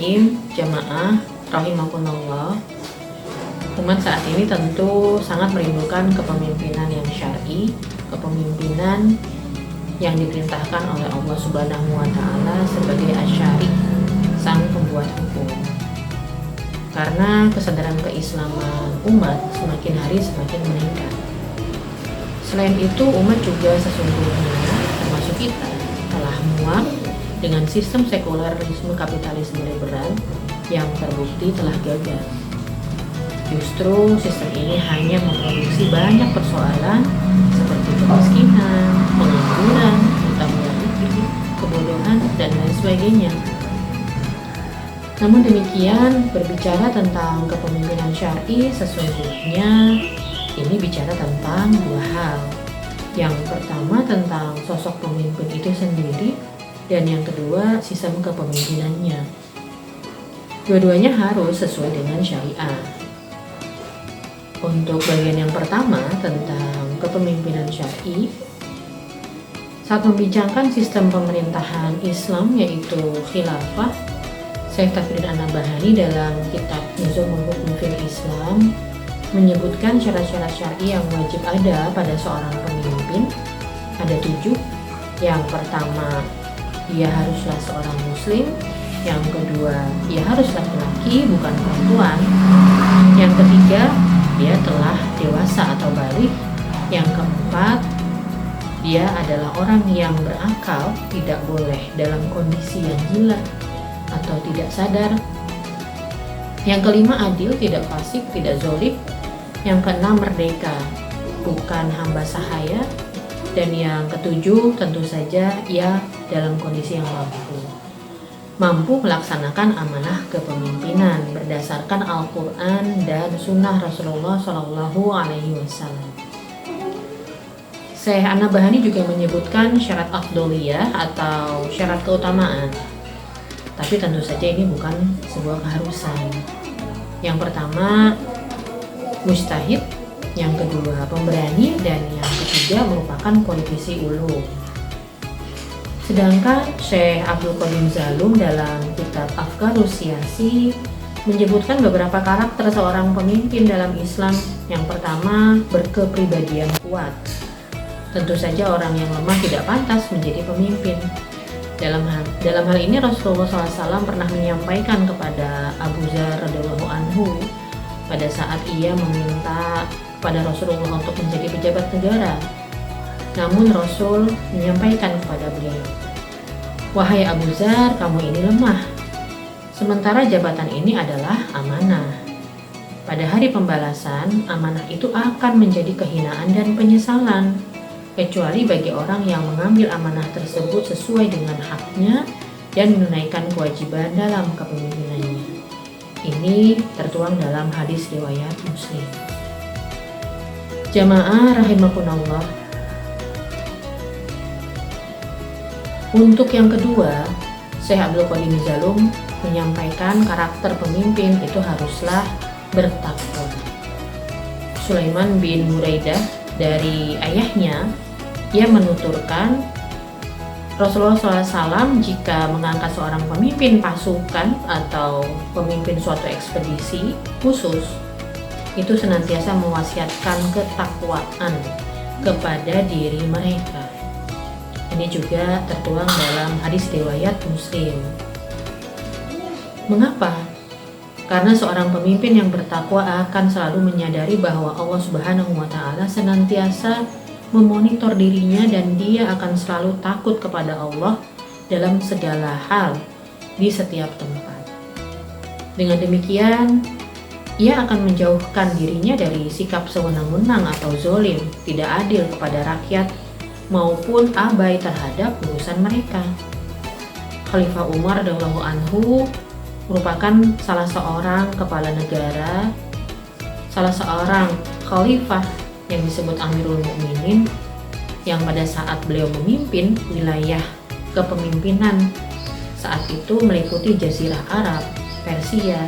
Bismillahirrahmanirrahim. Jamaah rahimakumullah. Umat saat ini tentu sangat merindukan kepemimpinan yang syar'i, kepemimpinan yang diperintahkan oleh Allah Subhanahu wa taala sebagai asyari, sang pembuat hukum. Karena kesadaran keislaman umat semakin hari semakin meningkat. Selain itu, umat juga sesungguhnya, termasuk kita, telah muak dengan sistem sekularisme kapitalisme liberal yang terbukti telah gagal. Justru sistem ini hanya memproduksi banyak persoalan seperti kemiskinan, pengangguran, utang luar negeri, kebodohan, dan lain sebagainya. Namun demikian, berbicara tentang kepemimpinan syar'i sesungguhnya ini bicara tentang dua hal. Yang pertama tentang sosok pemimpin itu sendiri, dan yang kedua sistem kepemimpinannya. Dua-duanya harus sesuai dengan syariah. Untuk bagian yang pertama tentang kepemimpinan syar'i, saat membincangkan sistem pemerintahan Islam yaitu khilafah, Syekh Taqiyuddin An-Nabhani dalam kitab Nizamul Hukm fil Islam menyebutkan syarat-syarat syar'i yang wajib ada pada seorang pemimpin. Ada 7. Yang pertama, dia haruslah seorang muslim. Yang kedua, dia harus laki-laki bukan perempuan. Yang ketiga, dia telah dewasa atau baligh. Yang keempat, dia adalah orang yang berakal, tidak boleh dalam kondisi yang gila atau tidak sadar. Yang kelima, adil, tidak fasik, tidak zalim. Yang keenam, merdeka, bukan hamba sahaya. Dan yang ketujuh, tentu saja ia dalam kondisi yang mampu melaksanakan amanah kepemimpinan berdasarkan Al-Quran dan Sunnah Rasulullah Shallallahu Alaihi Wasallam. Syekh An-Nabhani juga menyebutkan syarat afdoliyah atau syarat keutamaan. Tapi tentu saja ini bukan sebuah keharusan. Yang pertama, mujtahid, yang kedua pemberani, dan yang ketiga merupakan politisi ulung. Sedangkan Syekh Abdul Qadir Zalum dalam kitab Afkarus Siyasi menyebutkan beberapa karakter seorang pemimpin dalam Islam. Yang pertama, berkepribadian kuat. Tentu saja orang yang lemah tidak pantas menjadi pemimpin. Dalam hal ini Rasulullah SAW pernah menyampaikan kepada Abu Dzar radhiyallahu anhu pada saat ia meminta kepada Rasulullah untuk menjadi pejabat negara. Namun Rasul menyampaikan kepada beliau, "Wahai Abu Dzar, kamu ini lemah. Sementara jabatan ini adalah amanah. Pada hari pembalasan, amanah itu akan menjadi kehinaan dan penyesalan, kecuali bagi orang yang mengambil amanah tersebut sesuai dengan haknya dan menunaikan kewajiban dalam kepemimpinannya." Ini tertuang dalam hadis riwayat Muslim. Jamaah rahimakumullah. Untuk yang kedua, Syekh Abdul Qadir Zalum menyampaikan karakter pemimpin itu haruslah bertakwa. Sulaiman bin Buraidah dari ayahnya, ia menuturkan Rasulullah SAW jika mengangkat seorang pemimpin pasukan atau pemimpin suatu ekspedisi khusus, itu senantiasa mewasiatkan ketakwaan kepada diri mereka. Ini juga tertuang dalam hadis riwayat Muslim. Mengapa? Karena seorang pemimpin yang bertakwa akan selalu menyadari bahwa Allah Subhanahu wa taala senantiasa memonitor dirinya dan dia akan selalu takut kepada Allah dalam segala hal di setiap tempat. Dengan demikian, ia akan menjauhkan dirinya dari sikap sewenang-wenang atau zolim, tidak adil kepada rakyat maupun abai terhadap urusan mereka. Khalifah Umar radhiyallahu anhu merupakan salah seorang kepala negara, salah seorang khalifah yang disebut Amirul Mukminin, yang pada saat beliau memimpin wilayah kepemimpinan saat itu meliputi Jazirah Arab, Persia,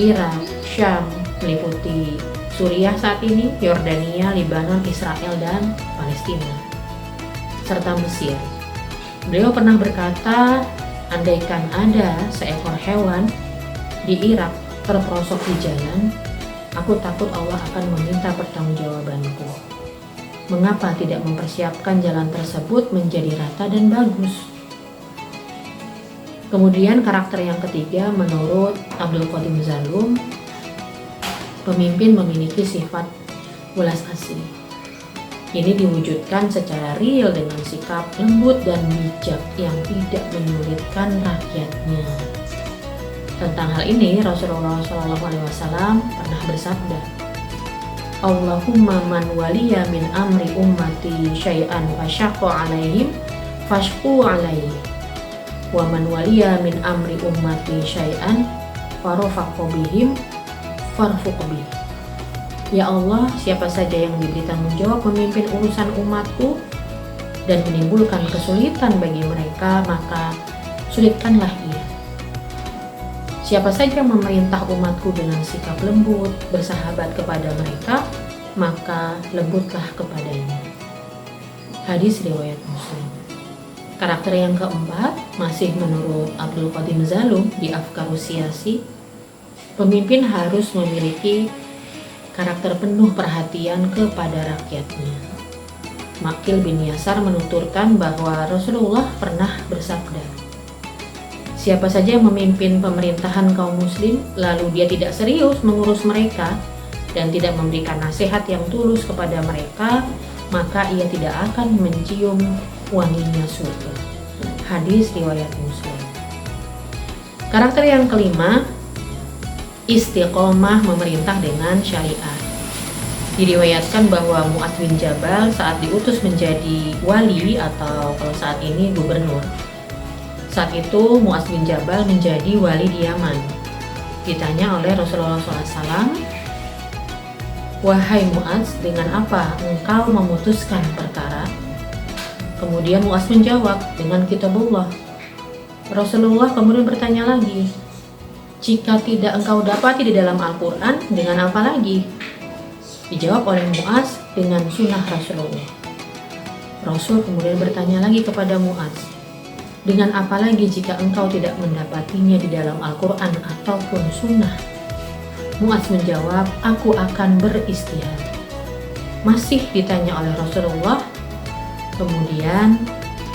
Irak, Syam, meliputi Suriah saat ini, Yordania, Lebanon, Israel, dan Palestina, serta Mesir. Beliau pernah berkata, andaikan ada seekor hewan di Irak terperosok di jalan, aku takut Allah akan meminta pertanggungjawabanku. Mengapa tidak mempersiapkan jalan tersebut menjadi rata dan bagus? Kemudian karakter yang ketiga, menurut Abdul Qadim Zalum, pemimpin memiliki sifat welas asih. Ini diwujudkan secara real dengan sikap lembut dan bijak yang tidak menyulitkan rakyatnya. Tentang hal ini, Rasulullah SAW pernah bersabda, Allahumma man waliya min amri ummati syai'an fasyaqqa alaihim fashqu alaihi wa man waliya min amri ummati syai'an farafaqqa bihim farfuq bih. Ya Allah, siapa saja yang diberi tanggung jawab memimpin urusan umatku dan menimbulkan kesulitan bagi mereka, maka sulitkanlah ia. Siapa saja yang memerintah umatku dengan sikap lembut, bersahabat kepada mereka, maka lembutlah kepadanya. Hadis riwayat Muslim. Karakter yang keempat, masih menurut Abdul Qadim Zalum di Afkarus Siyasi, pemimpin harus memiliki karakter penuh perhatian kepada rakyatnya. Makil bin Yasar menuturkan bahwa Rasulullah pernah bersabda, siapa saja yang memimpin pemerintahan kaum muslim, lalu dia tidak serius mengurus mereka dan tidak memberikan nasihat yang tulus kepada mereka, maka ia tidak akan mencium wanginya surga. Hadis riwayat Muslim. Karakter yang kelima, istiqomah memerintah dengan syariat. Diriwayatkan bahwa Mu'adz bin Jabal saat diutus menjadi wali atau kalau saat ini gubernur, saat itu Mu'adz bin Jabal menjadi wali di Yaman. Ditanya oleh Rasulullah SAW, wahai Mu'adz, dengan apa engkau memutuskan perkara? Kemudian Mu'adz menjawab, dengan kitabullah. Rasulullah kemudian bertanya lagi, jika tidak engkau dapati di dalam Al-Quran, dengan apa lagi? Dijawab oleh Mu'adz, dengan sunnah Rasulullah. Rasul kemudian bertanya lagi kepada Mu'adz, dengan apa lagi jika engkau tidak mendapatinya di dalam Al-Quran ataupun sunnah? Mu'adz menjawab, aku akan beristihad. Masih ditanya oleh Rasulullah. Kemudian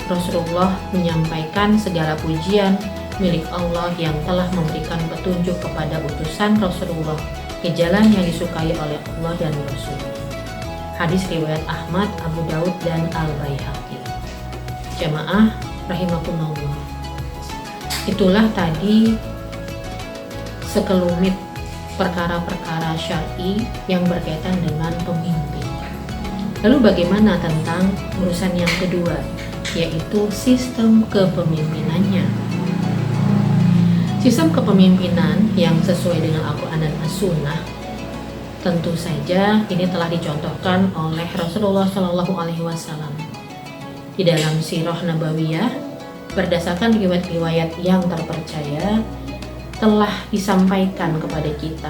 Rasulullah menyampaikan segala pujian milik Allah yang telah memberikan petunjuk kepada utusan Rasulullah ke jalan yang disukai oleh Allah dan Rasul. Hadis riwayat Ahmad, Abu Daud, dan Al-Baihaqi. Jamaah rahimakumullah. Itulah tadi sekelumit perkara-perkara syar'i yang berkaitan dengan pemimpin. Lalu bagaimana tentang urusan yang kedua, yaitu sistem kepemimpinannya? Sistem kepemimpinan yang sesuai dengan Al-Quran dan As-Sunnah, tentu saja ini telah dicontohkan oleh Rasulullah SAW. Di dalam Sirah Nabawiyah, berdasarkan riwayat-riwayat yang terpercaya, telah disampaikan kepada kita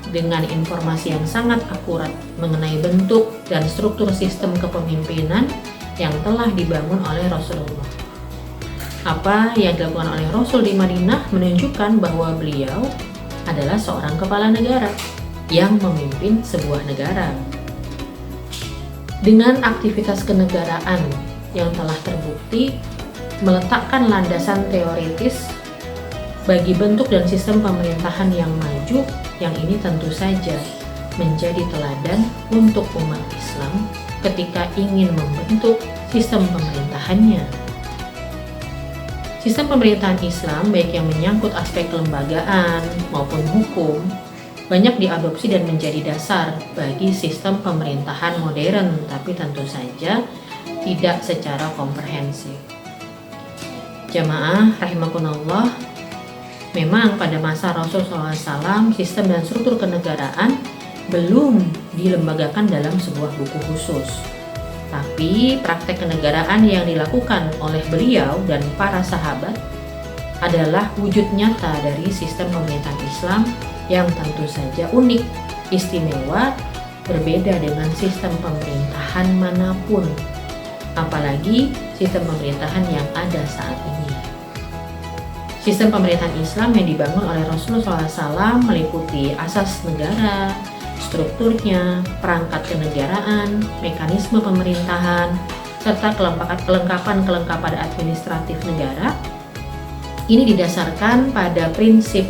dengan informasi yang sangat akurat mengenai bentuk dan struktur sistem kepemimpinan yang telah dibangun oleh Rasulullah. Apa yang dilakukan oleh Rasul di Madinah menunjukkan bahwa beliau adalah seorang kepala negara yang memimpin sebuah negara. Dengan aktivitas kenegaraan yang telah terbukti meletakkan landasan teoritis bagi bentuk dan sistem pemerintahan yang maju, yang ini tentu saja menjadi teladan untuk umat Islam ketika ingin membentuk sistem pemerintahannya. Sistem pemerintahan Islam, baik yang menyangkut aspek kelembagaan maupun hukum, banyak diadopsi dan menjadi dasar bagi sistem pemerintahan modern, tapi tentu saja tidak secara komprehensif. Jamaah rahimakumullah, memang pada masa Rasul SAW, sistem dan struktur kenegaraan belum dilembagakan dalam sebuah buku khusus. Tapi praktek kenegaraan yang dilakukan oleh beliau dan para sahabat adalah wujud nyata dari sistem pemerintahan Islam yang tentu saja unik, istimewa, berbeda dengan sistem pemerintahan manapun, apalagi sistem pemerintahan yang ada saat ini. Sistem pemerintahan Islam yang dibangun oleh Rasulullah SAW meliputi asas negara, strukturnya, perangkat kenegaraan, mekanisme pemerintahan, serta kelengkapan administratif negara. Ini didasarkan pada prinsip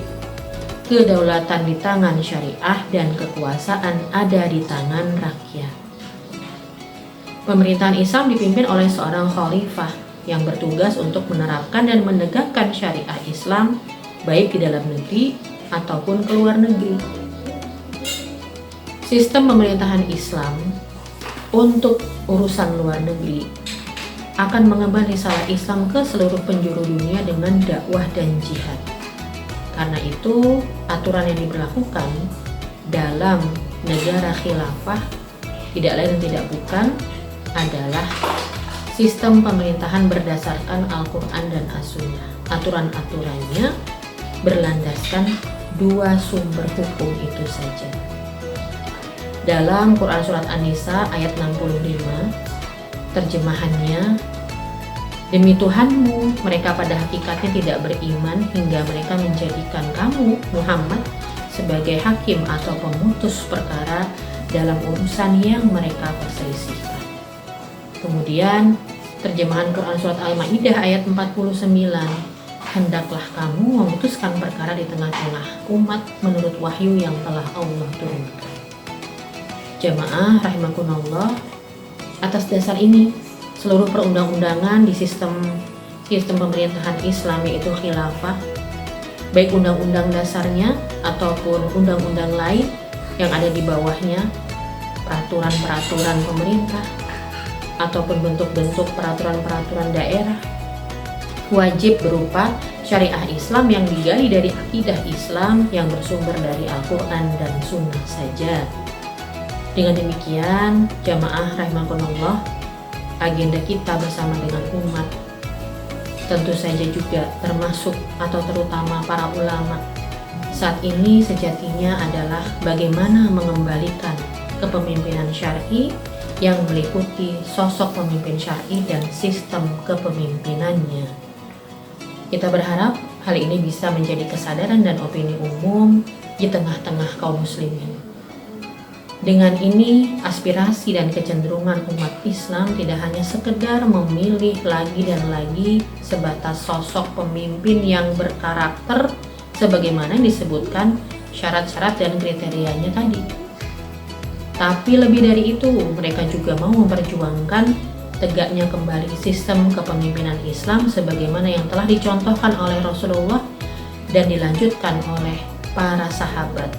kedaulatan di tangan syariah dan kekuasaan ada di tangan rakyat. Pemerintahan Islam dipimpin oleh seorang khalifah yang bertugas untuk menerapkan dan menegakkan syariah Islam baik di dalam negeri ataupun ke luar negeri. Sistem pemerintahan Islam untuk urusan luar negeri akan mengemban risalah Islam ke seluruh penjuru dunia dengan dakwah dan jihad. Karena itu, aturan yang diberlakukan dalam negara khilafah tidak lain dan tidak bukan adalah sistem pemerintahan berdasarkan Al-Quran dan As-Sunnah. Aturan-aturannya berlandaskan dua sumber hukum itu saja. Dalam Quran Surat An-Nisa ayat 65, terjemahannya, "Demi Tuhanmu, mereka pada hakikatnya tidak beriman hingga mereka menjadikan kamu, Muhammad, sebagai hakim atau pemutus perkara dalam urusan yang mereka perselisihkan." Kemudian terjemahan Quran Surat Al-Ma'idah ayat 49, "Hendaklah kamu memutuskan perkara di tengah-tengah umat menurut wahyu yang telah Allah turunkan." Jamaah rahimakumullah, atas dasar ini seluruh perundang-undangan di sistem pemerintahan Islam yaitu khilafah, baik undang-undang dasarnya ataupun undang-undang lain yang ada di bawahnya, peraturan-peraturan pemerintah ataupun bentuk-bentuk peraturan-peraturan daerah, wajib berupa syariah Islam yang digali dari akidah Islam yang bersumber dari Al-Quran dan Sunnah saja. Dengan demikian, jamaah rahimakumullah, agenda kita bersama dengan umat, tentu saja juga termasuk atau terutama para ulama, saat ini sejatinya adalah bagaimana mengembalikan kepemimpinan syar'i yang meliputi sosok pemimpin syar'i dan sistem kepemimpinannya. Kita berharap hal ini bisa menjadi kesadaran dan opini umum di tengah-tengah kaum muslimin. Dengan ini, aspirasi dan kecenderungan umat Islam tidak hanya sekedar memilih lagi dan lagi sebatas sosok pemimpin yang berkarakter sebagaimana yang disebutkan syarat-syarat dan kriterianya tadi. Tapi lebih dari itu, mereka juga mau memperjuangkan tegaknya kembali sistem kepemimpinan Islam sebagaimana yang telah dicontohkan oleh Rasulullah dan dilanjutkan oleh para sahabat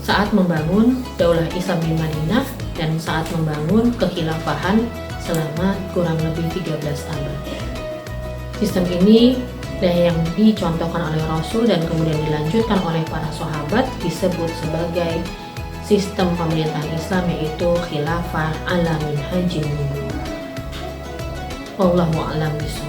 saat membangun daulah Islam di Madinah dan saat membangun kekhilafahan selama kurang lebih 13 abad. Sistem ini yang dicontohkan oleh Rasul dan kemudian dilanjutkan oleh para sahabat disebut sebagai sistem pemerintahan Islam yaitu khilafah ala minhajin nubuwah. Wallahu a'lam bishawab.